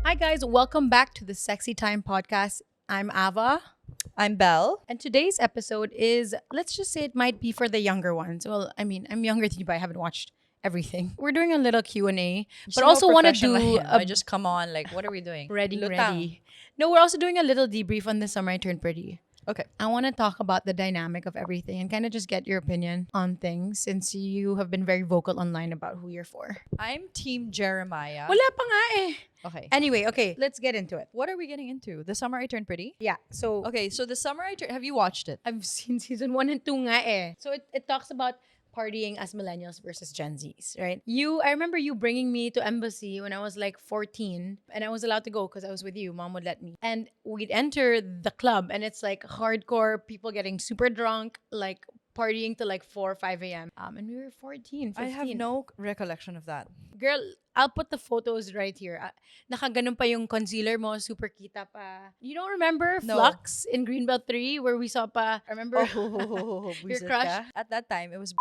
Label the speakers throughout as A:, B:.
A: Hi guys, welcome back to the Sexytime podcast. I'm Ava,
B: I'm Belle.
A: and today's episode is, let's just say it might be for the younger ones. Well, I mean, I'm younger than you, but I haven't watched everything. We're doing a little Q&A, but also want to do
B: I just come on, like, what are we doing?
A: ready.
B: Lutang.
A: No, we're also doing a little debrief on the summer I turned pretty.
B: Okay.
A: I want to talk about the dynamic of everything and kind of just get your opinion on things since you have been very vocal online about who you're for.
B: I'm Team Jeremiah.
A: Wala pa nga eh.
B: Okay.
A: Anyway, okay, let's get into it.
B: What are we getting into? The Summer I Turned Pretty?
A: Yeah, so
B: Okay, so The Summer I Turned... Have you watched it?
A: I've seen season 1 and 2 nga eh. So it talks about partying as millennials versus Gen Zs, right? I remember you bringing me to embassy when I was like 14 and I was allowed to go because I was with you. Mom would let me. And we'd enter the club and it's like hardcore people getting super drunk, like partying to like 4 or 5 a.m. And we were 14, 15.
B: I have no recollection of that.
A: Girl, I'll put the photos right here. Nakaganon pa yung concealer mo, super kita pa. You don't remember
B: No.
A: Flux in Greenbelt 3 where we saw pa, remember your
B: Buisit
A: crush?
B: ka? At that time, it was...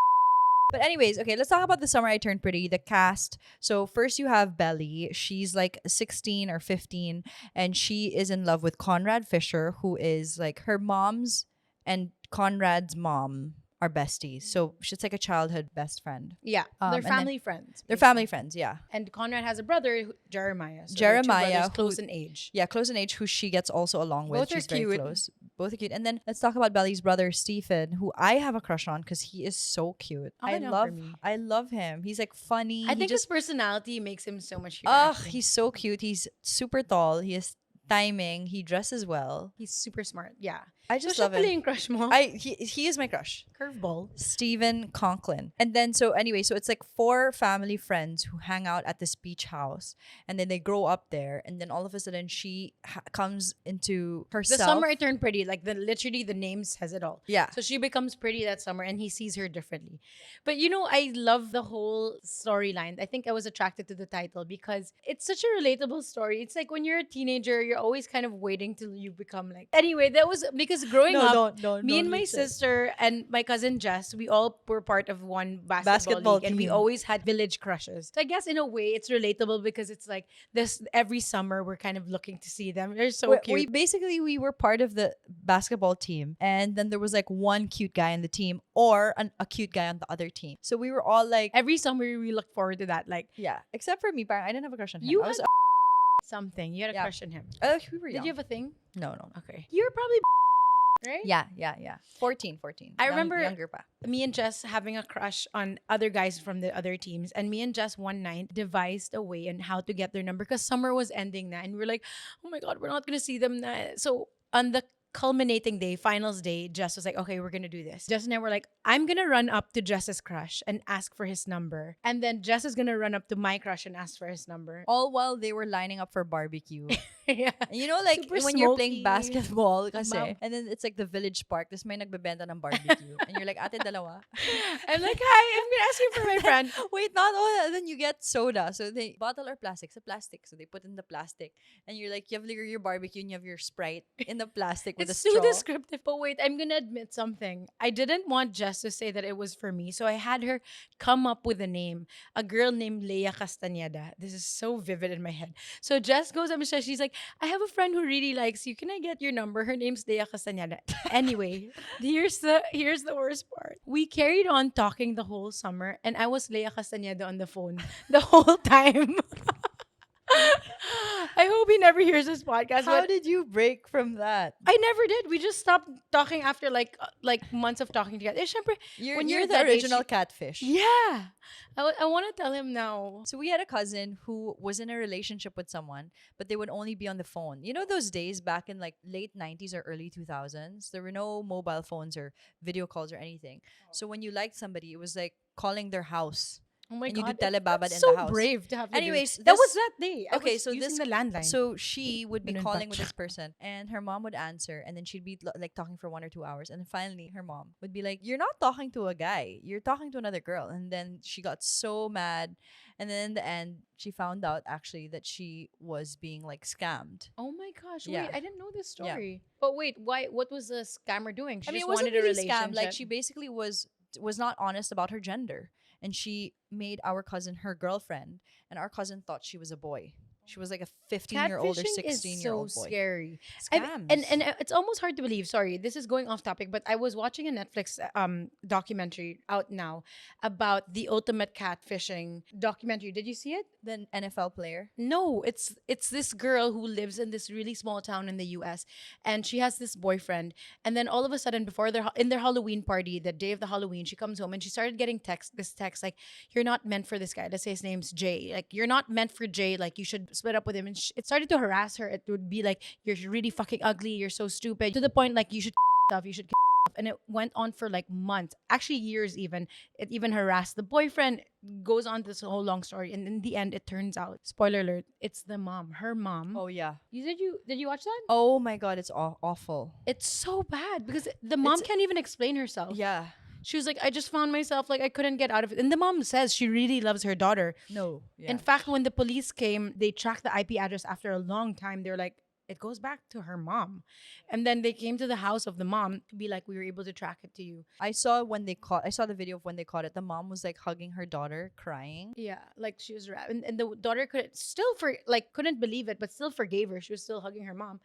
B: But anyways, okay, let's talk about The Summer I Turned Pretty, the cast. So first you have Belly. She's like 16 or 15 and she is in love with Conrad Fisher, who is like her mom's and Conrad's mom are besties. So she's like a childhood best friend.
A: Yeah, they're
B: and then-
A: family friends.
B: They're family friends, yeah.
A: And Conrad has a brother, Jeremiah. So
B: Jeremiah,
A: they're two brothers
B: who-
A: close in age.
B: Yeah, close in age, who she gets also along with.
A: Both are
B: She's very
A: cute.
B: close. Both are cute. And then let's talk about Belly's brother, Stephen, who I have a crush on because he is so cute.
A: Okay, no, for me.
B: I love him. He's like funny.
A: I
B: He
A: think
B: just
A: his personality makes him so much cuter.
B: ugh,
A: actually.
B: he's so cute. He's super tall. He has timing. He dresses well.
A: He's super smart. Yeah.
B: I
A: So
B: just
A: siya
B: love
A: pala
B: him.
A: yung crush mo?
B: He is my crush.
A: Curveball.
B: Stephen Conklin. And then so it's like 4 family friends who hang out at this beach house and then they grow up there and then all of a sudden she comes into
A: The
B: herself.
A: summer I turned pretty. Like literally the name says it all.
B: Yeah.
A: So she becomes pretty that summer and he sees her differently. But I love the whole storyline. I think I was attracted to the title because it's such a relatable story. It's like when you're a teenager, you're always kind of waiting till you become like. Anyway, that was because growing up, me and my sister and my cousin Jess, we all were part of one basketball league and we
B: team.
A: always had village crushes. So I guess in a way it's relatable because it's like this every summer we're kind of looking to see them. They're so cute.
B: We were part of the basketball team and then there was like one cute guy on the team or a cute guy on the other team. So we were all like
A: Every summer we look forward to that. Like
B: yeah, except for me, parang I didn't have a crush on him.
A: You
B: I was
A: something. You had a
B: Yeah.
A: crush on him.
B: we were
A: Did
B: young.
A: you have a thing?
B: No.
A: Okay. You're probably right?
B: Yeah. 14.
A: I remember-
B: younger pa.
A: Me and Jess having a crush on other guys from the other teams. And me and Jess one night devised a way on how to get their number because summer was ending na. And we were like, oh my God, we're not going to see them na. So on the culminating day, finals day, Jess was like, okay, we're going to do this. Jess and I were like, I'm going to run up to Jess's crush and ask for his number. And then Jess is going to run up to my crush and ask for his number.
B: All while they were lining up for barbecue.
A: Yeah.
B: And you know, like
A: Super
B: when you're
A: smoky.
B: playing basketball, kasi,
A: Ma'am.
B: and then it's like the village park. Tapos may nagbebenta ng barbecue, and you're like, ate dalawa.
A: I'm like, hi, I'm gonna ask you for my friend.
B: Wait, not all. And then you get soda. So they bottle or plastic. So plastic. So they put in the plastic, and you're like, you have your barbecue and you have your Sprite in the plastic with
A: It's
B: a
A: too
B: straw.
A: descriptive. But wait, I'm gonna admit something. I didn't want Jess to say that it was for me, so I had her come up with a name. A girl named Leia Castañeda. This is so vivid in my head. So Jess goes up and she's like, I have a friend who really likes you. Can I get your number? Her name's Leia Castañeda. Anyway, here's the worst part. We carried on talking the whole summer, and I was Leia Castañeda on the phone the whole time. I hope he never hears this podcast.
B: How
A: but
B: did you break from that?
A: I never did. We just stopped talking after like months of talking together. Eh, syempre,
B: You're,
A: when
B: you're
A: you're
B: the
A: that age,
B: original catfish.
A: yeah. I want to tell him now.
B: So we had a cousin who was in a relationship with someone, but they would only be on the phone. You know those days back in like late 90s or early 2000s? There were no mobile phones or video calls or anything. So when you liked somebody, it was like calling their house.
A: Oh my
B: And you do
A: God.
B: telebabad
A: That's
B: in
A: so
B: the house.
A: brave to have to do
B: Anyways,
A: that. That
B: this-
A: was that day. I
B: Okay,
A: was
B: so
A: using
B: this-
A: the landline.
B: So she would be
A: Ganun
B: calling
A: pa.
B: with this person, and her mom would answer, and then she'd be like talking for 1 or 2 hours, and then finally her mom would be like, "You're not talking to a guy, you're talking to another girl." And then she got so mad, and then in the end, she found out actually that she was being like scammed.
A: oh my gosh.
B: Yeah.
A: Wait, I didn't know this
B: Yeah.
A: story. But wait, why? What was the scammer doing? She
B: I mean,
A: just
B: it wasn't
A: wanted a
B: really scam. Like
A: relationship.
B: she basically was not honest about her gender, and she made our cousin her girlfriend, and our cousin thought she was a boy. She was like a 15-year-old or
A: Catfishing is so
B: 16-year-old boy.
A: scary.
B: Scams.
A: And it's almost hard to believe. Sorry, this is going off topic, but I was watching a Netflix documentary out now about the ultimate catfishing documentary. Did you see it?
B: The NFL player.
A: No, it's this girl who lives in this really small town in the US, and she has this boyfriend, and then all of a sudden before in their Halloween party, the day of the Halloween, she comes home and she started getting this text like, you're not meant for this guy. Let's say his name's Jay. Like, you're not meant for Jay, like you should split up with him. And it started to harass her. It would be like, you're really fucking ugly, you're so stupid, to the point like you should stuff, you should and it went on for like months, actually years even. It even harassed the boyfriend. Goes on this whole long story, and in the end, it turns out, spoiler alert, it's the mom, her mom.
B: Oh yeah.
A: Did you watch that?
B: Oh my god, it's awful.
A: It's so bad because the mom can't even explain herself.
B: Yeah.
A: She was like, I just found myself like I couldn't get out of it. And the mom says she really loves her daughter.
B: No. Yeah.
A: In fact, when the police came, they tracked the IP address after a long time. They're like, it goes back to her mom. And then they came to the house of the mom to be like, we were able to track it to you.
B: I saw the video of when they caught it. The mom was like hugging her daughter, crying.
A: Yeah, like she was and the daughter couldn't believe it, but still forgave her. She was still hugging her mom.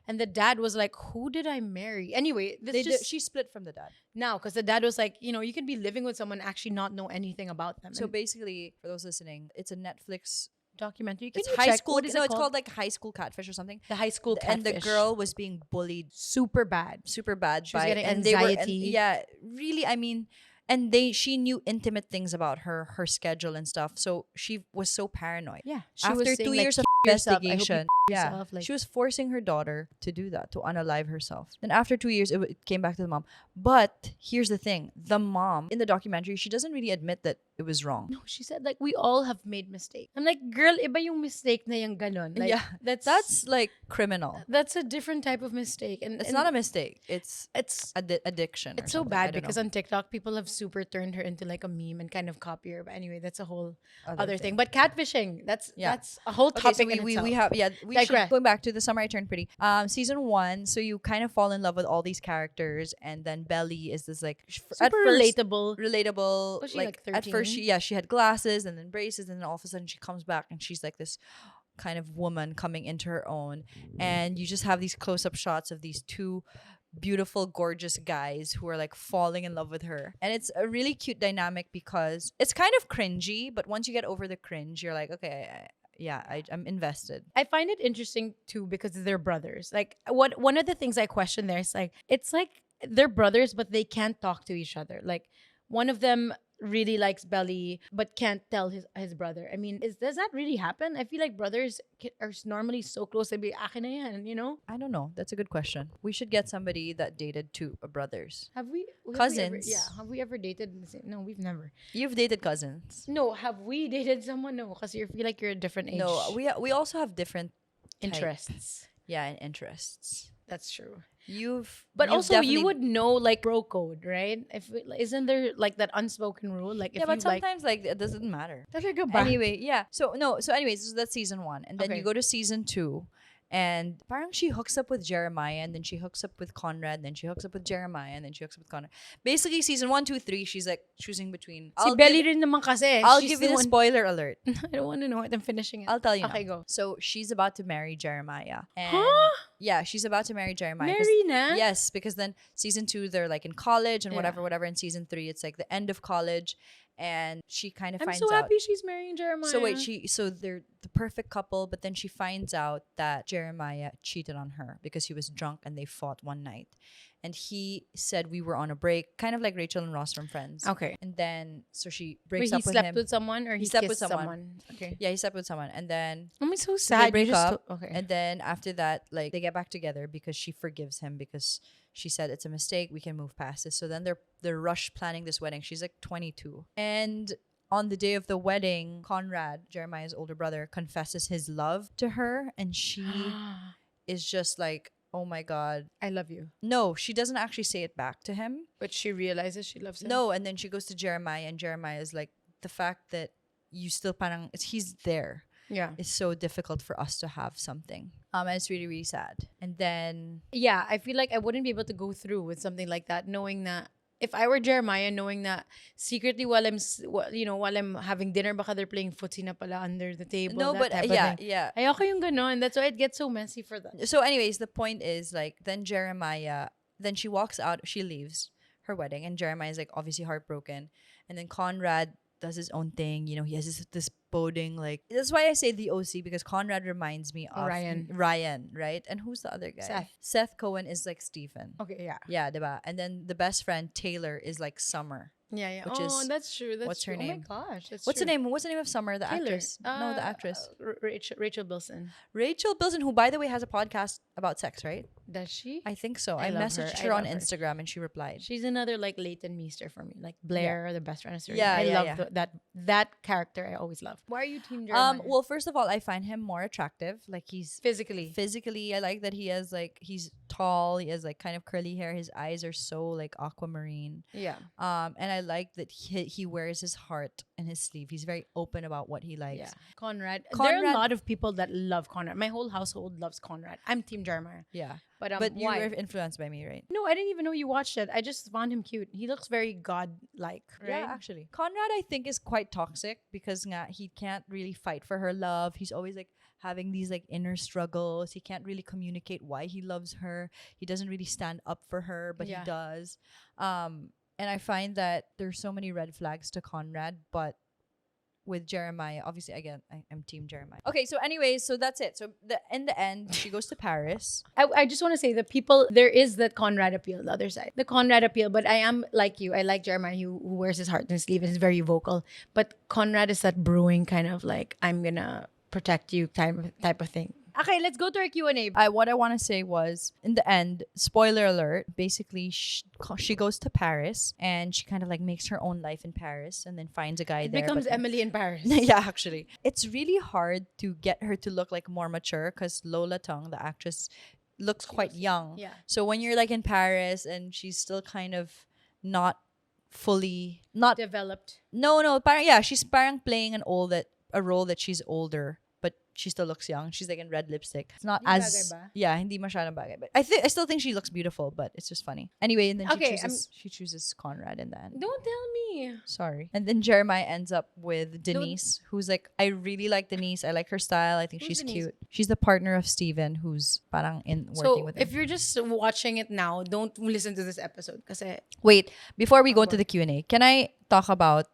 A: And the dad was like, who did I marry? Anyway,
B: She split from the dad.
A: now because the dad was like, you can be living with someone and actually not know anything about them.
B: So
A: And
B: basically, for those listening, it's a Netflix.
A: documentary.
B: It's
A: you
B: high
A: check?
B: school.
A: What is
B: No,
A: it
B: it's
A: called?
B: called like High School Catfish or something.
A: The high school catfish.
B: And the girl was being bullied
A: super bad.
B: super bad.
A: She was
B: by,
A: getting
B: and they were, and,
A: anxiety.
B: yeah, really. I mean, and she knew intimate things about her schedule and stuff. So she was so paranoid.
A: Yeah.
B: After 2 years of
A: yourself, I hope you
B: investigation, yeah,
A: yourself, like-
B: she was forcing her daughter to do that, to unalive herself. Then after 2 years, it came back to the mom. But here's the thing: the mom in the documentary, she doesn't really admit that it was wrong.
A: No, she said like we all have made mistakes. I'm like, girl, iba yung mistake na yung ganon. Like,
B: yeah, that's like criminal.
A: that's a different type of mistake, and
B: It's not a mistake. It's
A: it's
B: addiction.
A: it's
B: or
A: so
B: something. I
A: bad
B: don't
A: because
B: know.
A: on TikTok people have super turned her into like a meme and kind of copy her. But anyway, that's a whole
B: Other
A: other
B: thing.
A: thing. But catfishing, that's
B: Yeah.
A: that's a whole
B: Okay,
A: topic
B: so
A: in
B: we
A: itself.
B: have we should
A: Digress.
B: going back to The Summer I Turned Pretty. Season 1, so you kind of fall in love with all these characters, and then Belly is this like at
A: Super
B: first,
A: relatable.
B: relatable.
A: Was she,
B: like
A: like,
B: at first
A: 13?
B: she had glasses and then braces, and then all of a sudden she comes back and she's like this kind of woman coming into her own, and you just have these close-up shots of these two beautiful, gorgeous guys who are like falling in love with her. And it's a really cute dynamic because it's kind of cringy, but once you get over the cringe, you're like, okay, I'm invested.
A: I find it interesting too because they're brothers. Like one of the things I question there is like it's like they're brothers but they can't talk to each other. Like one of them really likes Belly but can't tell his brother. I mean, does that really happen? I feel like brothers are normally so close to be akin na yan,
B: I don't know. That's a good question. We should get somebody that dated two brothers.
A: Have we
B: Cousins.
A: have we ever dated the same? No, we've never.
B: You've dated cousins.
A: No, have we dated someone? No, because you feel like you're a different age.
B: No, we also have different type.
A: interests.
B: Yeah, and interests.
A: That's true.
B: But
A: Also,
B: definitely,
A: you would know like bro code, right? Isn't there like that unspoken rule? Like if
B: yeah, but
A: you like,
B: sometimes like it doesn't matter.
A: talaga ba?
B: Anyway, yeah. So anyways, so that's season 1, and then
A: Okay.
B: you go to season 2, and parang she hooks up with Jeremiah, and then she hooks up with Conrad, and then she hooks up with Jeremiah, and then she hooks up with Conrad. Basically, season 1, 2, 3, she's like choosing between.
A: Si Belly rin naman kasi.
B: I'll
A: She's
B: give you the
A: one-
B: spoiler alert.
A: I don't want to know it. I'm finishing it.
B: I'll tell you.
A: Okay,
B: now.
A: go.
B: So she's about to marry Jeremiah. And
A: Huh?
B: yeah, she's about to marry Jeremiah. 'cause-
A: Marry na?
B: Yes, because then season 2 they're like in college and
A: Yeah.
B: whatever. And season 3 it's like the end of college, and she kind of
A: I'm
B: finds
A: so
B: out.
A: happy she's marrying Jeremiah.
B: So wait, so they're the perfect couple, but then she finds out that Jeremiah cheated on her because he was drunk and they fought one night. And he said we were on a break, kind of like Rachel and Ross from Friends.
A: Okay.
B: And then so she
A: Wait,
B: breaks
A: he
B: up with
A: slept
B: him.
A: with someone or he
B: slept
A: kissed
B: with someone.
A: Okay.
B: Yeah, he slept with someone. And then
A: Oh, I'm so
B: so they
A: sad.
B: break
A: You just
B: up.
A: okay.
B: And then after that, like they get back together because she forgives him because she said it's a mistake. We can move past this. So then they're rush planning this wedding. She's like 22. And on the day of the wedding, Conrad, Jeremiah's older brother, confesses his love to her, and she is just like, oh my God.
A: I love you.
B: No, she doesn't actually say it back to him.
A: But she realizes she loves him.
B: No, and then she goes to Jeremiah, and Jeremiah is like, the fact that you still parang, he's there.
A: Yeah.
B: It's so difficult for us to have something. And it's really, really sad. And then
A: Yeah, I feel like I wouldn't be able to go through with something like that, knowing that if I were Jeremiah, knowing that secretly while I'm having dinner, baka they're playing footsie na pala under the table,
B: No,
A: that
B: but
A: type of
B: yeah,
A: thing.
B: yeah.
A: Ayoko yung ganon. That's why it gets so messy for them.
B: So anyways, the point is like then Jeremiah, then she walks out, she leaves her wedding, and Jeremiah is like obviously heartbroken, and then Conrad does his own thing. He has this boding, like, that's why I say the OC, because Conrad reminds me of Ryan, right? And who's the other guy? Seth Cohen is like Stephen.
A: Okay, yeah.
B: Yeah, diba? And then the best friend Taylor is like Summer.
A: Yeah.
B: Which is,
A: that's true. That's
B: what's her
A: true.
B: name?
A: Oh my gosh, that's
B: What's
A: true.
B: the name? What's the name of Summer, the
A: Taylor.
B: actress? No, the actress.
A: Rachel Bilson.
B: Rachel Bilson, who by the way has a podcast about sex, right?
A: Does she?
B: I think so.
A: I
B: I
A: love
B: messaged
A: her.
B: her
A: I
B: on
A: love her.
B: Instagram and she replied.
A: She's another like Leighton Meester for me, like Blair, the best friend of Serena.
B: Yeah,
A: I
B: yeah,
A: love
B: yeah.
A: that character. I always love. Why are you Team Jeremiah?
B: Well, first of all, I find him more attractive. Like he's
A: physically,
B: I like that he has like, he's tall. He has like kind of curly hair. His eyes are so like aquamarine.
A: yeah.
B: And I like that he wears his heart in his sleeve. He's very open about what he likes.
A: Yeah. Conrad. There are a lot of people that love Conrad. My whole household loves Conrad. I'm Team Jeremiah.
B: Yeah.
A: But
B: you
A: why?
B: were influenced by me, right?
A: No, I didn't even know you watched it. I just found him cute. He looks very god-like, right?
B: Yeah, actually. Conrad, I think, is quite toxic because he can't really fight for her love. He's always like having these like inner struggles. He can't really communicate why he loves her. He doesn't really stand up for her, but he does. And I find that there's so many red flags to Conrad, but with Jeremiah, obviously, again, I'm Team Jeremiah. Okay, so anyways, so that's it. So in the end, she goes to Paris.
A: I just want to say there is that Conrad appeal, the other side. The Conrad appeal, but I am like you. I like Jeremiah who wears his heart in his sleeve and is very vocal. But Conrad is that brewing kind of like, I'm gonna protect you type of thing. Okay, let's go to our Q&A.
B: What I want to say was, in the end, spoiler alert, basically she goes to Paris and she kind of like makes her own life in Paris and then finds a guy there.
A: Becomes Emily in Paris.
B: Yeah, actually. It's really hard to get her to look like more mature because Lola Tung, the actress, looks quite young.
A: Yeah.
B: So when you're like in Paris and she's still kind of not fully
A: developed.
B: No, parang, yeah, she's parang playing a role that she's older, but she still looks young. She's like in red lipstick. It's not
A: Hindi
B: as
A: bagay ba?
B: Yeah, hindi masyadong bagay. But I still think she looks beautiful, but it's just funny. Anyway, and then she chooses Conrad in the end.
A: Don't tell me.
B: Sorry. And then Jeremiah ends up with Denise, who's like, I really like Denise. I like her style. I think she's
A: Denise?
B: cute. She's the partner of Steven, who's parang working with him.
A: If you're just watching it now, don't listen to this episode. Kasi
B: Wait, before we go to the Q&A, can I talk about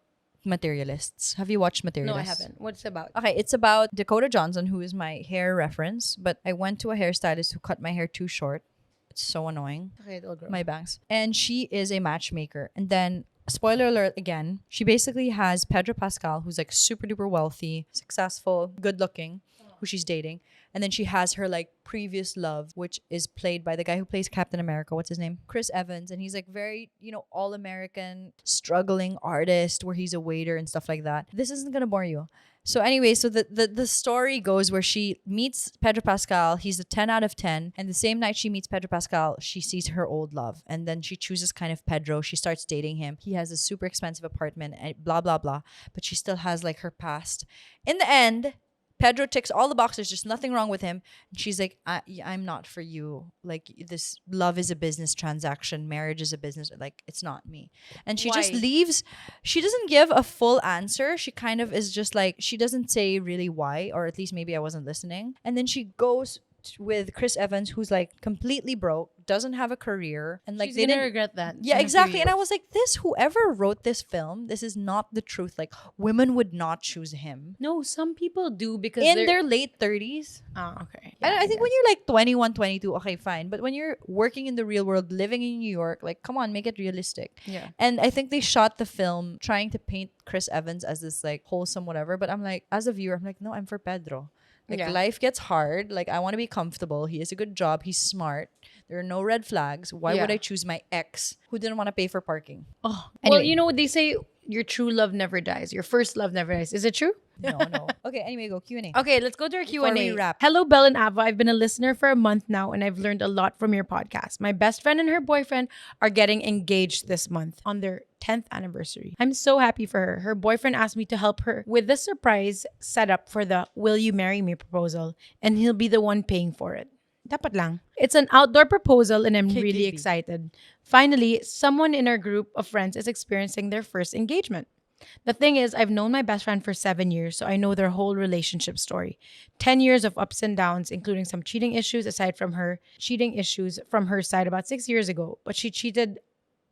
B: Materialists? Have you watched Materialists?
A: no, I haven't. What's it about?
B: Okay, it's about Dakota Johnson, who is my hair reference, but I went to a hairstylist who cut my hair too short. It's so annoying.
A: Okay, old girl.
B: My bangs. And she is a matchmaker. And then, spoiler alert again, she basically has Pedro Pascal, who's like super duper wealthy, successful, good looking, who she's dating. And then she has her like previous love, which is played by the guy who plays Captain America. What's his name? Chris Evans. And he's like very, all American, struggling artist where he's a waiter and stuff like that. This isn't going to bore you. So anyway, so the story goes where she meets Pedro Pascal. He's a 10 out of 10. And the same night she meets Pedro Pascal, she sees her old love. And then she chooses kind of Pedro. She starts dating him. He has a super expensive apartment and blah, blah, blah. But she still has like her past. In the end, Pedro ticks all the boxes, just nothing wrong with him. And she's like, I'm not for you. Like, this love is a business transaction. Marriage is a business. Like, it's not me. And she just leaves. She doesn't give a full answer. She kind of is just like, she doesn't say really why, or at least maybe I wasn't listening. And then she goes with Chris Evans, who's like completely broke, doesn't have a career, and like
A: She's
B: they
A: gonna
B: didn't
A: regret that.
B: Yeah, exactly. And I was like, whoever wrote this film, this is not the truth. Like, women would not choose him.
A: No, some people do because
B: In their late 30s.
A: Oh, okay.
B: Yeah, I think when you're like 21, 22, okay, fine. But when you're working in the real world, living in New York, like, come on, make it realistic.
A: Yeah.
B: And I think they shot the film trying to paint Chris Evans as this like wholesome whatever. But I'm like, as a viewer, I'm like, no, I'm for Pedro. Like, life gets hard. Like, I want to be comfortable. He has a good job. He's smart. There are no red flags. Why would I choose my ex who didn't want to pay for parking?
A: Oh,
B: Anyway.
A: well, you know what they say? Your true love never dies. Your first love never dies. Is it true?
B: No. Okay, anyway, go Q&A.
A: Okay, let's go to our
B: Before
A: Q&A.
B: we wrap.
A: Hello, Belle and Ava. I've been a listener for a month now, and I've learned a lot from your podcast. My best friend and her boyfriend are getting engaged this month on their 10th anniversary. I'm so happy for her. Her boyfriend asked me to help her with the surprise setup for the "Will you marry me" proposal, and he'll be the one paying for it. Dapat lang. It's an outdoor proposal and I'm really
B: KKB.
A: excited. Finally, someone in our group of friends is experiencing their first engagement. The thing is, I've known my best friend for 7 years, so I know their whole relationship story. 10 years of ups and downs, including some cheating issues aside from her cheating issues from her side about 6 years ago. But she cheated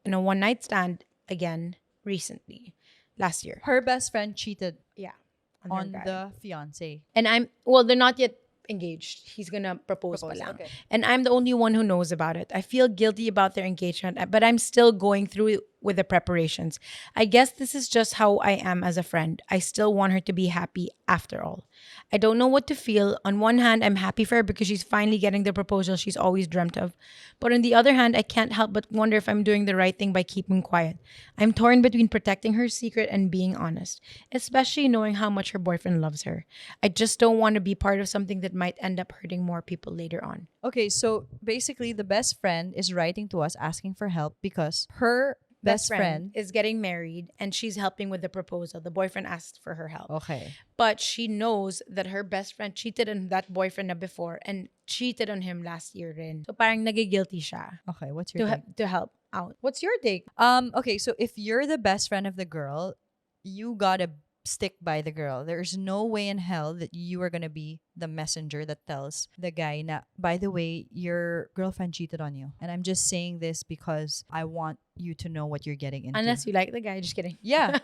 A: in a one night stand again recently, last year.
B: Her best friend cheated
A: Yeah, on her
B: on
A: guy.
B: the fiance.
A: And well, they're not yet engaged. He's gonna propose pa lang.
B: Okay.
A: And I'm the only one who knows about it. I feel guilty about their engagement, but I'm still going through with the preparations. I guess this is just how I am as a friend. I still want her to be happy after all. I don't know what to feel. On one hand, I'm happy for her because she's finally getting the proposal she's always dreamt of. But on the other hand, I can't help but wonder if I'm doing the right thing by keeping quiet. I'm torn between protecting her secret and being honest, especially knowing how much her boyfriend loves her. I just don't want to be part of something that might end up hurting more people later on.
B: Okay, so basically the best friend is writing to us asking for help because her best friend.
A: is getting married and she's helping with the proposal. The boyfriend asked for her help.
B: Okay.
A: But she knows that her best friend cheated on that boyfriend na before and cheated on him last year rin. So parang nagigilty siya
B: Okay, what's your take?
A: to help out. What's your take?
B: Okay, so if you're the best friend of the girl, you gotta stick by the girl. There's no way in hell that you are gonna be the messenger that tells the guy na, by the way, your girlfriend cheated on you. And I'm just saying this because I want you to know what you're getting into.
A: Unless you like the guy, just kidding.
B: Yeah.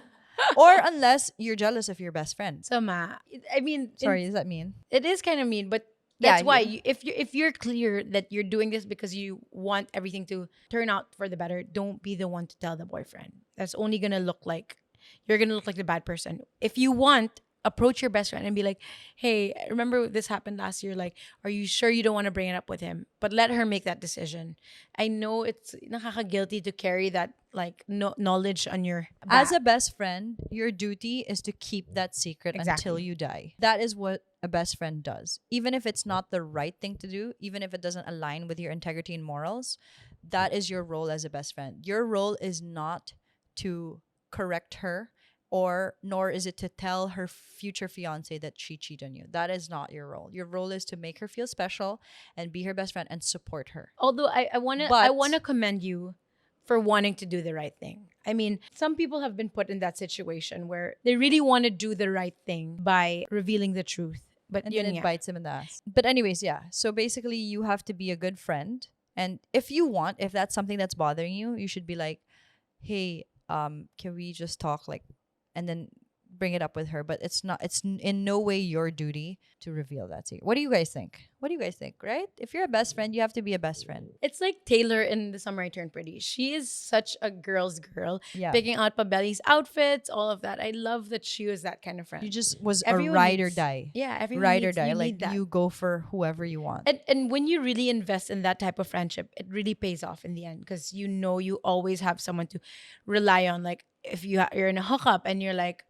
B: Or unless you're jealous of your best friend.
A: So I mean,
B: Sorry, does that mean?
A: it is kind of mean, but
B: Yeah,
A: that's why if you're clear that you're doing this because you want everything to turn out for the better, don't be the one to tell the boyfriend. That's only gonna look like you're gonna look like the bad person. If you want, approach your best friend and be like, "Hey, remember this happened last year? Like, are you sure you don't want to bring it up with him?" But let her make that decision. I know it's nakaka-guilty to carry that like knowledge on your back.
B: As a best friend, your duty is to keep that secret until you die. That is what a best friend does. Even if it's not the right thing to do, even if it doesn't align with your integrity and morals, that is your role as a best friend. Your role is not to correct her or nor is it to tell her future fiance that she cheated on you. That is not your role. Your role is to make her feel special and be her best friend and support her.
A: Although I wanna commend you for wanting to do the right thing. I mean, some people have been put in that situation where they really want to do the right thing by revealing the truth. But
B: And
A: yun
B: then it
A: nga.
B: bites him in the ass. But anyways, yeah. So basically you have to be a good friend. And if you want, if that's something that's bothering you, you should be like, hey, can we just talk like and then bring it up with her, but it's in no way your duty to reveal that secret. What do you guys think? Right? If you're a best friend, you have to be a best friend.
A: It's like Taylor in The Summer I Turned Pretty. She is such a girl's girl.
B: Yeah.
A: Picking out Pabelli's outfits, all of that. I love that she was that kind of friend.
B: You just was
A: Everyone
B: a ride or
A: needs-
B: die.
A: Yeah, everyone
B: Ride or
A: needs-
B: die.
A: you
B: Like
A: need that.
B: you go for whoever you want.
A: And when you really invest in that type of friendship, it really pays off in the end because you know you always have someone to rely on. Like if you're in a hookup and you're like,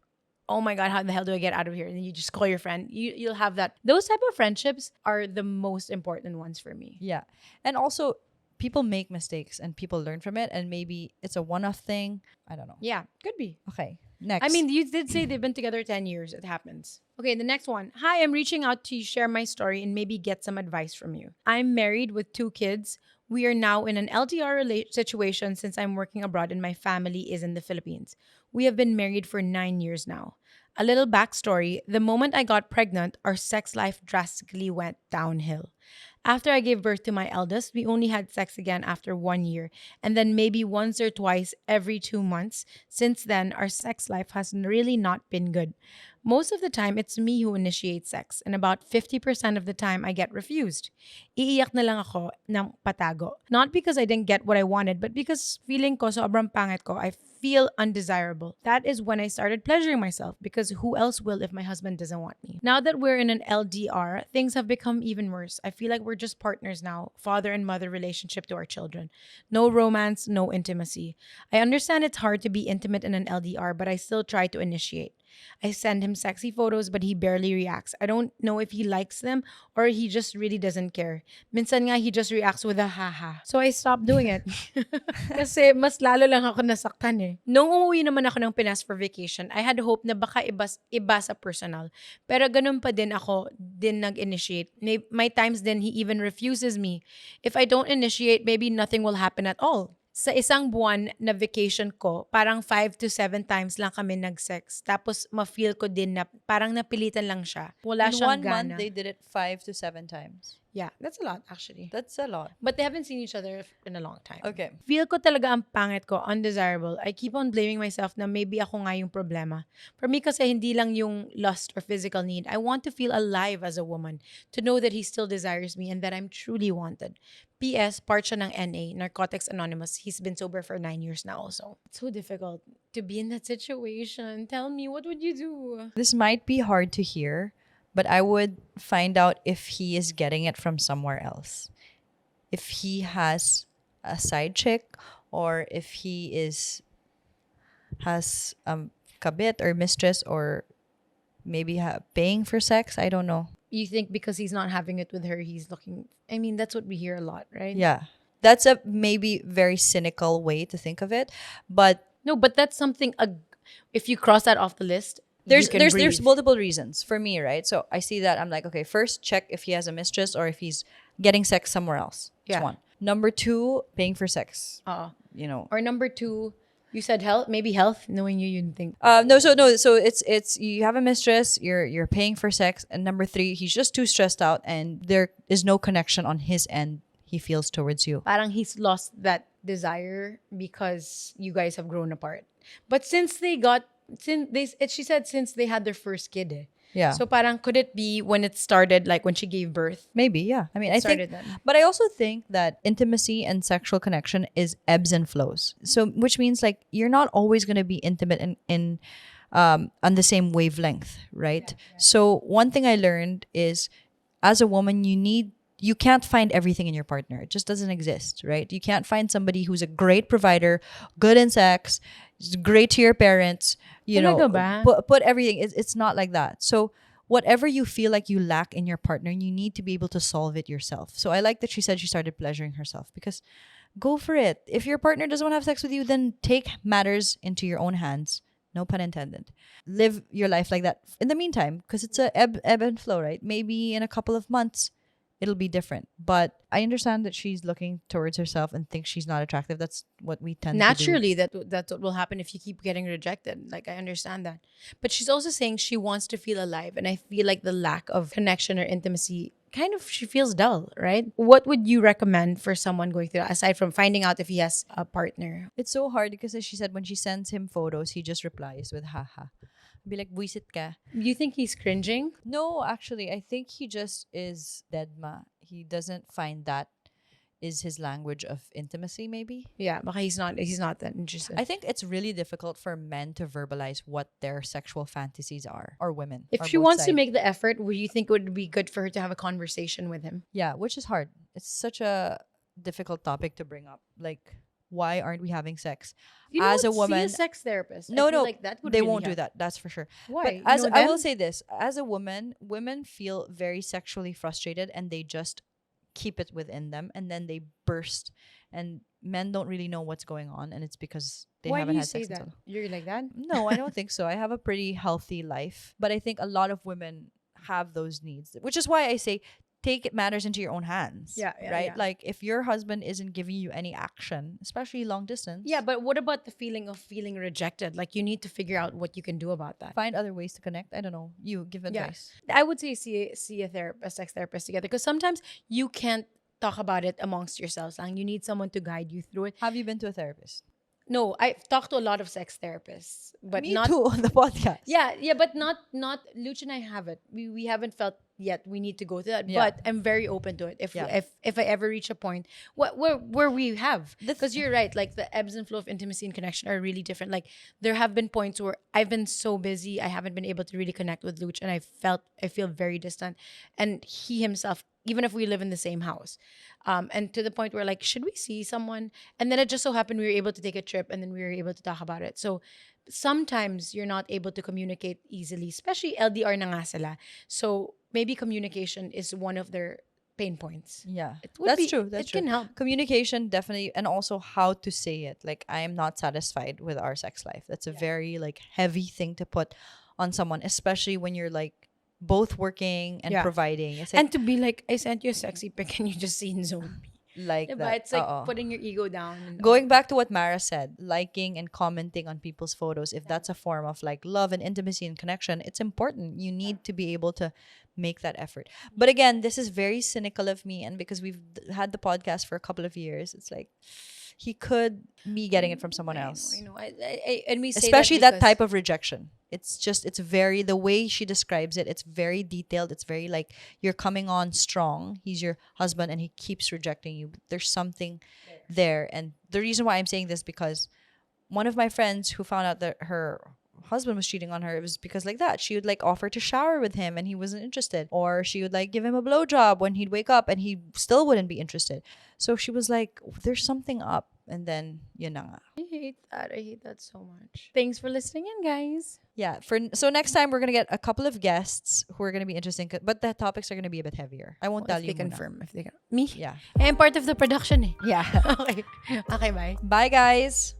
A: oh my God, how the hell do I get out of here? And then you just call your friend. You'll have that. Those type of friendships are the most important ones for me.
B: Yeah. And also people make mistakes and people learn from it and maybe it's a one-off thing. I don't know.
A: Yeah, could be.
B: Okay. Next.
A: I mean, you did say they've been together 10 years. It happens. Okay, the next one. Hi, I'm reaching out to share my story and maybe get some advice from you. I'm married with 2 kids. We are now in an LDR situation since I'm working abroad and my family is in the Philippines. We have been married for 9 years now. A little backstory. The moment I got pregnant, our sex life drastically went downhill. After I gave birth to my eldest, we only had sex again after 1 year, and then maybe once or twice every 2 months. Since then, our sex life has really not been good. Most of the time, it's me who initiates sex, and about 50% of the time, I get refused. Iiyak na lang ako ng patago. Not because I didn't get what I wanted, but because feeling ko sobrang pangit ko, I feel undesirable. That is when I started pleasuring myself because who else will if my husband doesn't want me? Now that we're in an LDR, things have become even worse. I feel like we're just partners now, father and mother relationship to our children. No romance, no intimacy. I understand it's hard to be intimate in an LDR, but I still try to initiate. I send him sexy photos but he barely reacts. I don't know if he likes them or he just really doesn't care. Minsan nga he just reacts with a haha. So I stopped doing it. Kasi mas lalo lang ako nasaktan eh. Nung umuwi naman ako ng Pinas for vacation, I had hope na baka iba sa personal. Pero ganun pa din ako din nag-initiate. My times then he even refuses me. If I don't initiate, maybe nothing will happen at all. Sa isang buwan na vacation ko, parang 5 to 7 times lang kami nag-sex. Tapos ma-feel ko din na parang napilitan lang siya. Wala
B: In
A: siyang
B: 1 month,
A: gana.
B: they did it 5 to 7 times.
A: Yeah, that's a lot actually.
B: That's a lot.
A: But they haven't seen each other in a long time.
B: Okay.
A: Feel ko talaga ang pangit ko, undesirable. I keep on blaming myself na maybe ako nga yung problema. For me kasi hindi lang yung lust or physical need. I want to feel alive as a woman. To know that he still desires me and that I'm truly wanted. P.S. Part siya ng NA, Narcotics Anonymous. He's been sober for 9 years now also. It's so difficult to be in that situation. Tell me, what would you do?
B: This might be hard to hear, but I would find out if he is getting it from somewhere else. If he has a side chick or if he has kabit or mistress or maybe paying for sex. I don't know.
A: You think because he's not having it with her, he's looking... I mean, that's what we hear a lot, right?
B: Yeah. That's a maybe very cynical way to think of it. But
A: No, but that's something, if you cross that off the list,
B: there's
A: you can
B: there's
A: breathe.
B: multiple reasons for me, right? So I see that I'm like, okay, first check if he has a mistress or if he's getting sex somewhere else. That's
A: Yeah.
B: one. Number two, paying for sex. You know.
A: Or number two, you said health, maybe health, knowing you, you'd think.
B: So it's you have a mistress, you're paying for sex, and number three, he's just too stressed out and there is no connection on his end he feels towards you.
A: Parang he's lost that desire because you guys have grown apart. But since they had their first kid eh.
B: Yeah.
A: So parang could it be when it started, like when she gave birth?
B: Maybe, yeah. I mean, I think,
A: started then.
B: but I also think that intimacy and sexual connection is ebbs and flows. So, which means like you're not always going to be intimate in on the same wavelength, right? So, one thing I learned is, as a woman, you can't find everything in your partner. It just doesn't exist, right? You can't find somebody who's a great provider, good in sex, is great to your parents, you know,
A: Talaga ba?
B: put everything. It's not like that. So whatever you feel like you lack in your partner, you need to be able to solve it yourself. So I like that she said she started pleasuring herself, because go for it. If your partner doesn't want to have sex with you, then take matters into your own hands. No pun intended. Live your life like that. In the meantime, because it's a ebb and flow, right? Maybe in a couple of months, it'll be different. But I understand that she's looking towards herself and thinks she's not attractive. That's what we tend
A: Naturally,
B: to do.
A: that's what will happen if you keep getting rejected. Like, I understand that. But she's also saying she wants to feel alive. And I feel like the lack of connection or intimacy, kind of, she feels dull, right? What would you recommend for someone going through that, aside from finding out if he has a partner?
B: It's so hard because, as she said, when she sends him photos, he just replies with haha. Be like, buisit ka.
A: Do you think he's cringing?
B: No, actually, I think he just is deadma. He doesn't find that is his language of intimacy, maybe.
A: Yeah, baka he's not that interested.
B: I think it's really difficult for men to verbalize what their sexual fantasies are, or women.
A: If
B: or
A: she
B: both
A: wants to
B: sides.
A: make the effort, would you think it would be good for her to have a conversation with him?
B: Yeah, which is hard. It's such a difficult topic to bring up. Like, why aren't we having sex?
A: You know
B: As a
A: what? See
B: woman,
A: a sex therapist.
B: no,
A: I feel
B: no,
A: like that would
B: they
A: really
B: won't do
A: help.
B: that. That's for sure.
A: Why?
B: But as
A: You know
B: I
A: them?
B: will say this, as a woman, women feel very sexually frustrated and they just keep it within them and then they burst. And men don't really know what's going on, and it's because they
A: Why do
B: haven't
A: you
B: had
A: say
B: sex.
A: that?
B: In so
A: You're like that?
B: No, I don't think so. I have a pretty healthy life, but I think a lot of women have those needs, which is why I say take matters into your own hands.
A: Yeah,
B: right.
A: yeah.
B: Like if your husband isn't giving you any action, especially long distance,
A: Yeah, but what about the feeling of feeling rejected? Like, you need to figure out what you can do about that.
B: find other ways to connect. I don't know. You give advice.
A: I would say see a therapist, sex therapist together, because sometimes you can't talk about it amongst yourselves. And you need someone to guide you through it.
B: Have you been to a therapist?
A: No, I've talked to a lot of sex therapists, but
B: Me
A: not
B: too on the podcast.
A: Yeah, but not Luch and I haven't. We haven't felt yet we need to go to that.
B: Yeah.
A: But I'm very open to it.
B: Yeah.
A: If I ever reach a point where we have,
B: The
A: because you're right, like the ebbs and flow of intimacy and connection are really different. Like, there have been points where I've been so busy, I haven't been able to really connect with Luch, and I feel very distant. And he himself, even if we live in the same house, and to the point where, like, should we see someone? And then it just so happened we were able to take a trip, and then we were able to talk about it. So sometimes you're not able to communicate easily, especially LDR na nga sila. So maybe communication is one of their pain points.
B: Yeah,
A: It would
B: that's
A: be,
B: true. That's
A: it
B: true.
A: can help.
B: Communication definitely, and also how to say it. Like, I am not satisfied with our sex life. That's a very like heavy thing to put on someone, especially when you're like both working and
A: Yeah.
B: providing. It's like
A: And to be like, I sent you a sexy pic and you just seen zone me.
B: like
A: Diba?
B: that.
A: It's like
B: Oo.
A: putting your ego down. And
B: Going back to what Mara said, liking and commenting on people's photos, if that's a form of like love and intimacy and connection, it's important. You need to be able to make that effort. But again, this is very cynical of me. And because we've had the podcast for a couple of years, it's like he could be getting it from someone else.
A: I know. And we say
B: Especially
A: that,
B: that type of rejection. It's just, it's very, the way she describes it, it's very detailed. It's very like, you're coming on strong. He's your husband and he keeps rejecting you. There's something there. And the reason why I'm saying this, because one of my friends who found out that her husband was cheating on her, it was because like that. She would like offer to shower with him and he wasn't interested. Or she would like give him a blowjob when he'd wake up and he still wouldn't be interested. So she was like, there's something up. And then, yun na nga.
A: I hate that. I hate that so much. Thanks for listening in, guys.
B: Yeah. So next time we're gonna get a couple of guests who are gonna be interesting, but the topics are gonna be a bit heavier. I won't tell
A: If
B: you.
A: they
B: muna.
A: confirm. If they can. Me?
B: Yeah.
A: I'm part of the production. Eh.
B: Yeah.
A: Okay. Okay, bye.
B: Bye, guys.